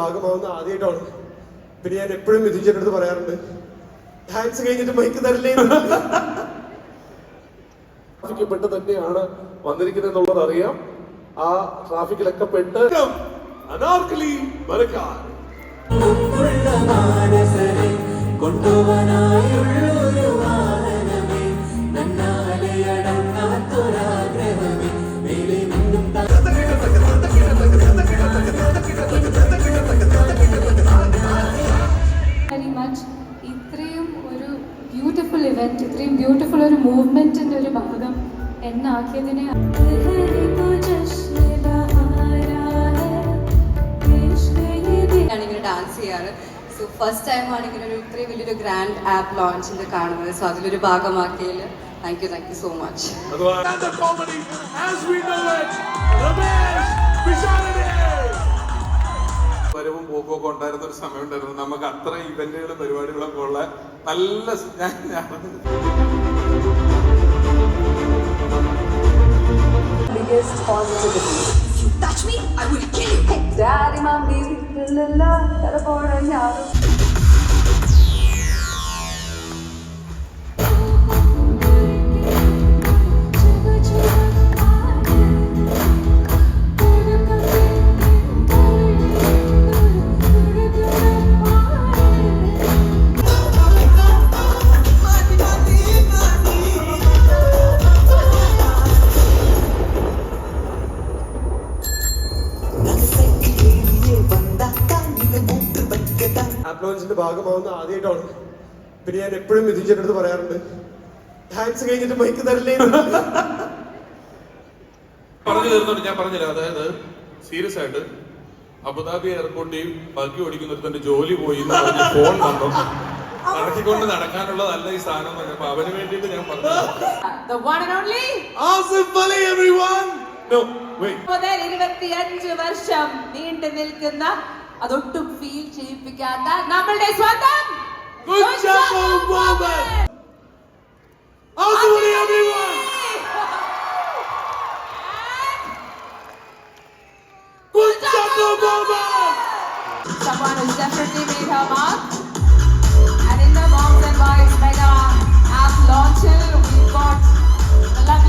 ഭാഗമാവുന്ന ആദ്യമായിട്ടാണ്. പിന്നെ ഞാൻ എപ്പോഴും മിഥുൻ അടുത്ത് പറയാറുണ്ട്, ഡാൻസ് കഴിഞ്ഞിട്ട് മൈക്ക് തരില്ലേ. ട്രാഫിക്കിൽ പെട്ട് തന്നെയാണ് വന്നിരിക്കുന്നത് എന്നുള്ളത് അറിയാം. ആ ട്രാഫിക്കിലൊക്കെ പെട്ട് അനാർക്കലി മരക്കാർ ഇത്രയും ഒരു ബ്യൂട്ടിഫുൾ ഇവന്റ്, ഇത്രയും ബ്യൂട്ടിഫുൾ ഒരു മൂവ്മെന്റിന്റെ ഒരു ഭാഗം എന്നാക്കിയതിനെ ഇങ്ങനെ ഡാൻസ് ചെയ്യാറ്. സോ ഫസ്റ്റ് ടൈമാണ് ഇങ്ങനെ ഒരു ഇത്രയും വലിയൊരു ഗ്രാൻഡ് ആപ്പ് ലോഞ്ചിൽ കാണുന്നത്. സോ അതിലൊരു ഭാഗമാക്കിയതിൽ താങ്ക് യു സോ മച്ച്. വരവും പോക്കും ഒക്കെ ഉണ്ടായിരുന്ന ഒരു സമയം ഉണ്ടായിരുന്നു. നമുക്ക് അത്ര ഇവന്റുകളും പരിപാടികളൊക്കെ ഉള്ള നല്ല Biggest positivity. If you touch me, I will kill you. Daddy, mommy, la la la. App ലോഞ്ചിന്റെ ഭാഗമാവുന്ന ആദ്യമായിട്ടാണ്. പിന്നെ ഞാൻ എപ്പോഴും മിഥുൻ അടുത്ത് പറയാറുണ്ട്, ഡാൻസ് കഴിഞ്ഞിട്ട് മൈക്ക് തരില്ലേ. പറഞ്ഞു തരുന്നുണ്ട്. ഞാൻ പറഞ്ഞില്ല, അതായത് സീരിയസ് ആയിട്ട് അബുദാബി എയർപോർട്ടിൽ ബഗ്ഗി ഓടിക്കുന്നൊരുത്തന്റെ ജോലി പോയി ഫോൺ വന്നു. നടത്തിക്കൊണ്ട് നടക്കാനുള്ളതല്ല ഈ സാധനം എന്ന് പറഞ്ഞപ്പോ അവന് വേണ്ടിയിട്ട് ഞാൻ പറഞ്ഞു. 25 വർഷം നീണ്ടു നിൽക്കുന്ന, അതൊട്ടും ഫീൽ ചെയ്യിപ്പിക്കാത്ത നമ്മളുടെ സ്വന്തം